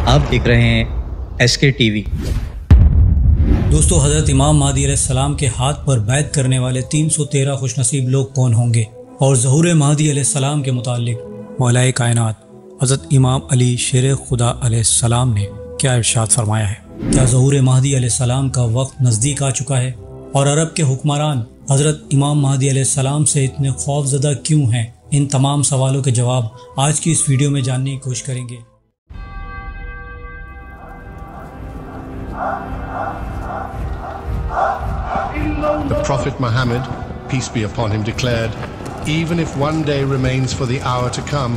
آپ دیکھ رہے ہیں SK TV۔ دوستو، حضرت امام مہدی علیہ السلام کے ہاتھ پر بیعت کرنے والے 313 خوش نصیب لوگ کون ہوں گے، اور ظہور مہدی علیہ السلام کے متعلق مولا کائنات حضرت امام علی شیر خدا علیہ السلام نے کیا ارشاد فرمایا ہے؟ کیا ظہور مہدی علیہ السلام کا وقت نزدیک آ چکا ہے؟ اور عرب کے حکمران حضرت امام مہدی علیہ السلام سے اتنے خوف زدہ کیوں ہیں؟ ان تمام سوالوں کے جواب آج کی اس ویڈیو میں جاننے کی کوشش کریں گے۔ The Prophet Muhammad, peace be upon him, declared, "Even if one day remains for the hour to come,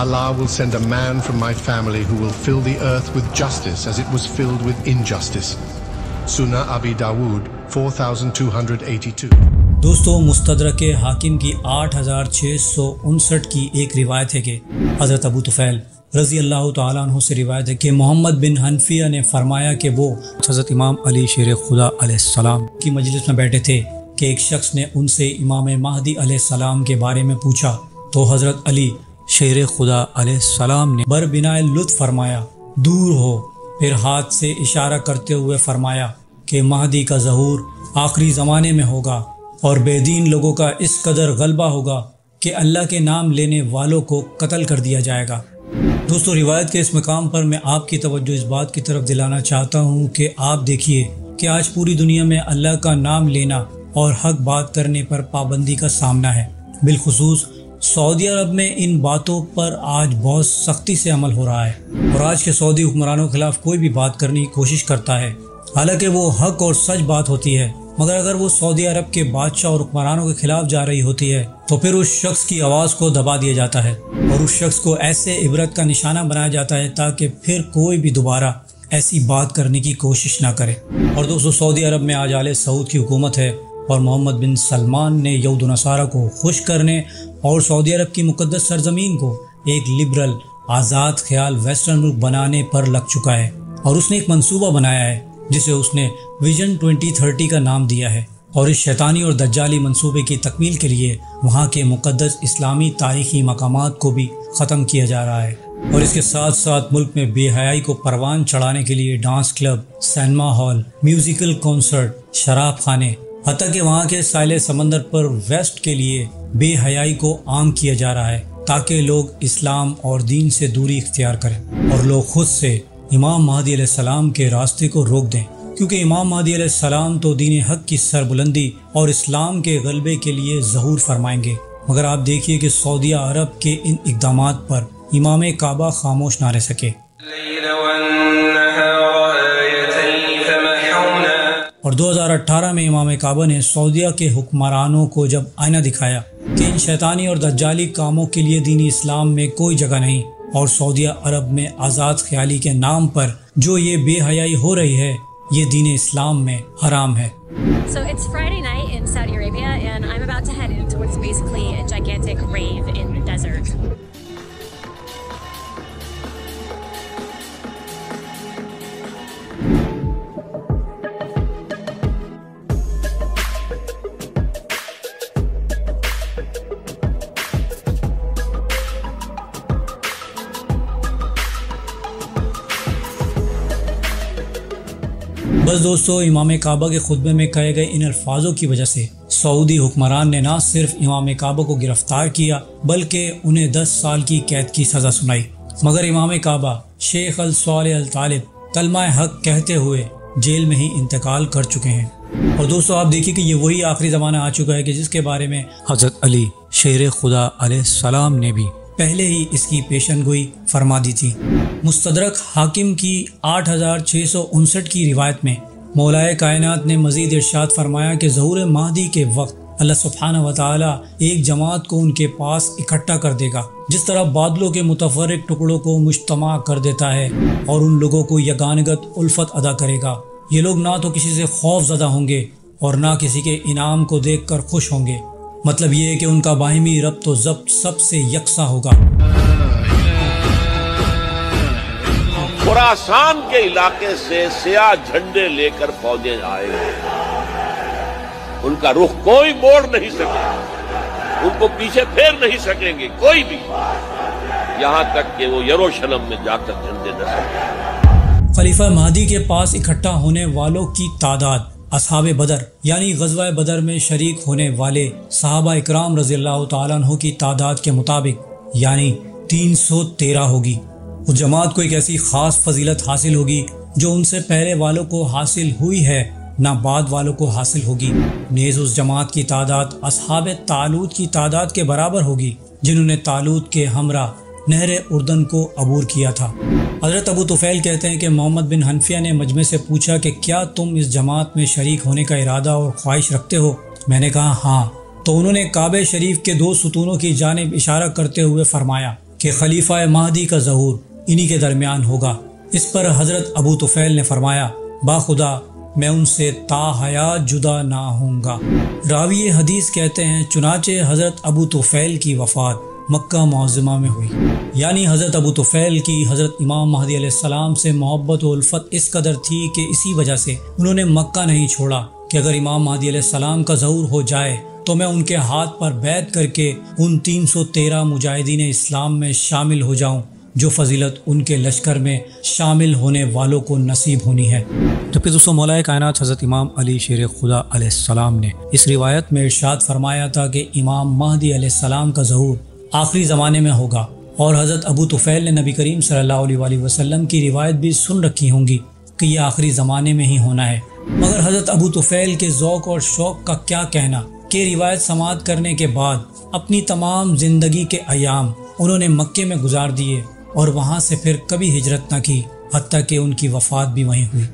Allah will send a man from my family who will fill the earth with justice as it was filled with injustice." Sunan Abi Dawud 4282۔ دوستو، مستدرک حاکم کی 8659 کی ایک روایت ہے کہ حضرت ابو طفیل رضی اللہ تعالیٰ عنہ سے روایت ہے کہ محمد بن حنفیہ نے فرمایا کہ وہ حضرت امام علی شیر خدا علیہ السلام کی مجلس میں بیٹھے تھے کہ ایک شخص نے ان سے امام مہدی علیہ السلام کے بارے میں پوچھا، تو حضرت علی شیر خدا علیہ السلام نے بربنائے لطف فرمایا، دور ہو، پھر ہاتھ سے اشارہ کرتے ہوئے فرمایا کہ مہدی کا ظہور آخری زمانے میں ہوگا اور بے دین لوگوں کا اس قدر غلبہ ہوگا کہ اللہ کے نام لینے والوں کو قتل کر دیا جائے گا۔ دوستو، روایت کے اس مقام پر میں آپ کی توجہ اس بات کی طرف دلانا چاہتا ہوں کہ آپ دیکھیے کہ آج پوری دنیا میں اللہ کا نام لینا اور حق بات کرنے پر پابندی کا سامنا ہے۔ بالخصوص سعودی عرب میں ان باتوں پر آج بہت سختی سے عمل ہو رہا ہے، اور آج کے سعودی حکمرانوں کے خلاف کوئی بھی بات کرنے کی کوشش کرتا ہے، حالانکہ وہ حق اور سچ بات ہوتی ہے، مگر اگر وہ سعودی عرب کے بادشاہ اور حکمرانوں کے خلاف جا رہی ہوتی ہے تو پھر اس شخص کی آواز کو دبا دیا جاتا ہے اور اس شخص کو ایسے عبرت کا نشانہ بنایا جاتا ہے تاکہ پھر کوئی بھی دوبارہ ایسی بات کرنے کی کوشش نہ کرے۔ اور دوستو، سعودی عرب میں آج آل سعود کی حکومت ہے، اور محمد بن سلمان نے یہود و نصارہ کو خوش کرنے اور سعودی عرب کی مقدس سرزمین کو ایک لبرل آزاد خیال ویسٹرن ملک بنانے پر لگ چکا ہے، اور اس نے ایک منصوبہ بنایا ہے جسے اس نے ویژن 2030 کا نام دیا ہے، اور اس شیطانی اور دجالی منصوبے کی تکمیل کے لیے وہاں کے مقدس اسلامی تاریخی مقامات کو بھی ختم کیا جا رہا ہے، اور اس کے ساتھ ساتھ ملک میں بے حیائی کو پروان چڑھانے کے لیے dance club, cinema hall, musical concert, شراب خانے، حتیٰ کہ وہاں کے ساحل سمندر پر ویسٹ کے لیے بے حیائی کو عام کیا جا رہا ہے تاکہ لوگ اسلام اور دین سے دوری اختیار کریں اور لوگ خود سے امام مہدی علیہ السلام کے راستے کو روک دیں، کیونکہ امام مہدی علیہ السلام تو دین حق کی سربلندی اور اسلام کے غلبے کے لیے ظہور فرمائیں گے۔ مگر آپ دیکھیے کہ سعودیہ عرب کے ان اقدامات پر امام کعبہ خاموش نہ رہ سکے، اور 2018 میں امام کعبہ نے سعودیہ کے حکمرانوں کو جب آئینہ دکھایا کہ ان شیطانی اور دجالی کاموں کے لیے دین اسلام میں کوئی جگہ نہیں، اور سعودیہ عرب میں آزاد خیالی کے نام پر جو یہ بے حیائی ہو رہی ہے یہ دین اسلام میں حرام ہے۔ So it's Friday night in Saudi Arabia and I'm about to head into what's basically a gigantic rave in the desert. بس دوستو، امام کعبہ کے خطبے میں کہے گئے ان الفاظوں کی وجہ سے سعودی حکمران نے نہ صرف امام کعبہ کو گرفتار کیا بلکہ انہیں 10 سال کی قید کی سزا سنائی، مگر امام کعبہ شیخ الصالح الطالب کلمہ حق کہتے ہوئے جیل میں ہی انتقال کر چکے ہیں۔ اور دوستو، آپ دیکھیے کہ یہ وہی آخری زمانہ آ چکا ہے کہ جس کے بارے میں حضرت علی شیر خدا علیہ السلام نے بھی پہلے ہی اس کی پیشن گوئی فرما دی تھی۔ مستدرک حاکم کی 8659 کی روایت میں مولا کائنات نے مزید ارشاد فرمایا کہ ظہور مہدی کے وقت اللہ سبحانہ وتعالی ایک جماعت کو ان کے پاس اکٹھا کر دے گا، جس طرح بادلوں کے متفرق ٹکڑوں کو مجتمع کر دیتا ہے، اور ان لوگوں کو یگانگت الفت ادا کرے گا۔ یہ لوگ نہ تو کسی سے خوف زدہ ہوں گے اور نہ کسی کے انعام کو دیکھ کر خوش ہوں گے، مطلب یہ ہے کہ ان کا باہمی ربط و ضبط سب سے یکساں ہوگا۔ خراسان کے علاقے سے سیاہ جھنڈے لے کر فوجیں آئے ہیں، ان کا رخ کوئی موڑ نہیں سکے، ان کو پیچھے پھیر نہیں سکیں گے کوئی بھی، یہاں تک کہ وہ یروشلم میں جا کر جھنڈے نہ سکیں۔ خلیفہ مہدی کے پاس اکٹھا ہونے والوں کی تعداد اصحاب بدر یعنی غزوہ بدر میں شریک ہونے والے صحابہ اکرام رضی اللہ تعالیٰ عنہ کی تعداد کے مطابق یعنی 313 ہوگی۔ اس جماعت کو ایک ایسی خاص فضیلت حاصل ہوگی جو ان سے پہلے والوں کو حاصل ہوئی ہے نہ بعد والوں کو حاصل ہوگی۔ نیز اس جماعت کی تعداد اصحاب طالوت کی تعداد کے برابر ہوگی جنہوں نے طالوت کے ہمراہ نہر اردن کو عبور کیا تھا۔ حضرت ابو طفیل کہتے ہیں کہ محمد بن حنفیہ نے مجمع سے پوچھا کہ کیا تم اس جماعت میں شریک ہونے کا ارادہ اور خواہش رکھتے ہو؟ میں نے کہا ہاں۔ تو انہوں نے کعبہ شریف کے 2 ستونوں کی جانب اشارہ کرتے ہوئے فرمایا کہ خلیفہ مہدی کا ظہور انہی کے درمیان ہوگا۔ اس پر حضرت ابو طفیل نے فرمایا باخدا میں ان سے تا حیات جدا نہ ہوں گا۔ راوی حدیث کہتے ہیں چنانچہ حضرت ابو طفیل کی وفات مکہ معظمہ میں ہوئی، یعنی حضرت ابو طفیل کی حضرت امام مہدی علیہ السلام سے محبت و الفت اس قدر تھی کہ اسی وجہ سے انہوں نے مکہ نہیں چھوڑا کہ اگر امام مہدی علیہ السلام کا ظہور ہو جائے تو میں ان کے ہاتھ پر بیعت کر کے ان 313 مجاہدین اسلام میں شامل ہو جاؤں جو فضیلت ان کے لشکر میں شامل ہونے والوں کو نصیب ہونی ہے۔ جبکہ دوستوں مولا کائنات حضرت امام علی شیر خدا علیہ السلام نے اس روایت میں ارشاد فرمایا تھا کہ امام مہدی علیہ السلام کا ظہور آخری زمانے میں ہوگا، اور حضرت ابو طفیل نے نبی کریم صلی اللہ علیہ وآلہ وسلم کی روایت بھی سن رکھی ہوں گی کہ یہ آخری زمانے میں ہی ہونا ہے۔ مگر حضرت ابو طفیل کے ذوق اور شوق کا کیا کہنا کہ روایت سماعت کرنے کے بعد اپنی تمام زندگی کے ایام انہوں نے مکے میں گزار دیے اور وہاں سے پھر کبھی ہجرت نہ کی، حتیٰ کہ ان کی وفات بھی وہیں ہوئی۔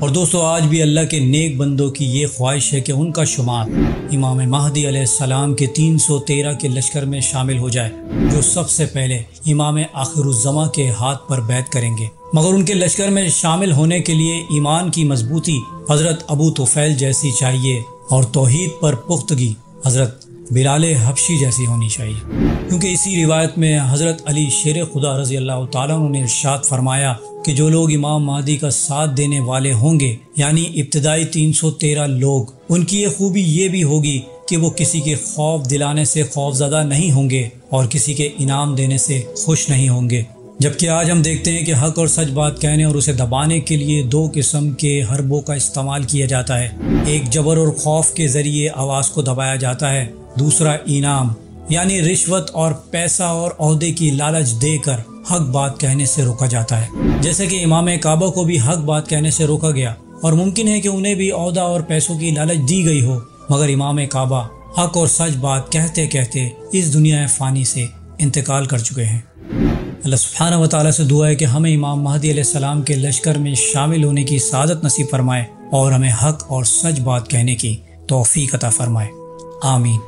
اور دوستو آج بھی اللہ کے نیک بندوں کی یہ خواہش ہے کہ ان کا شمار امام مہدی علیہ السلام کے 313 کے لشکر میں شامل ہو جائے جو سب سے پہلے امام آخر الزماں کے ہاتھ پر بیعت کریں گے۔ مگر ان کے لشکر میں شامل ہونے کے لیے ایمان کی مضبوطی حضرت ابو طفیل جیسی چاہیے اور توحید پر پختگی حضرت بلال حبشی جیسی ہونی چاہیے، کیونکہ اسی روایت میں حضرت علی شیر خدا رضی اللہ تعالیٰ عنہ نے ارشاد فرمایا کہ جو لوگ امام مہدی کا ساتھ دینے والے ہوں گے یعنی ابتدائی 313 لوگ، ان کی یہ خوبی یہ بھی ہوگی کہ وہ کسی کے خوف دلانے سے خوف زدہ نہیں ہوں گے اور کسی کے انعام دینے سے خوش نہیں ہوں گے۔ جبکہ آج ہم دیکھتے ہیں کہ حق اور سچ بات کہنے اور اسے دبانے کے لیے 2 قسم کے حربوں کا استعمال کیا جاتا ہے، ایک جبر اور خوف کے ذریعے آواز کو دبایا جاتا ہے، دوسرا انعام یعنی رشوت اور پیسہ اور عہدے کی لالچ دے کر حق بات کہنے سے روکا جاتا ہے۔ جیسے کہ امام کعبہ کو بھی حق بات کہنے سے روکا گیا، اور ممکن ہے کہ انہیں بھی عہدہ اور پیسوں کی لالچ دی گئی ہو، مگر امام کعبہ حق اور سچ بات کہتے کہتے اس دنیا فانی سے انتقال کر چکے ہیں۔ اللہ سبحانہ و تعالیٰ سے دعا ہے کہ ہمیں امام مہدی علیہ السلام کے لشکر میں شامل ہونے کی سعادت نصیب فرمائے اور ہمیں حق اور سچ بات کہنے کی توفیق عطا فرمائے، آمین۔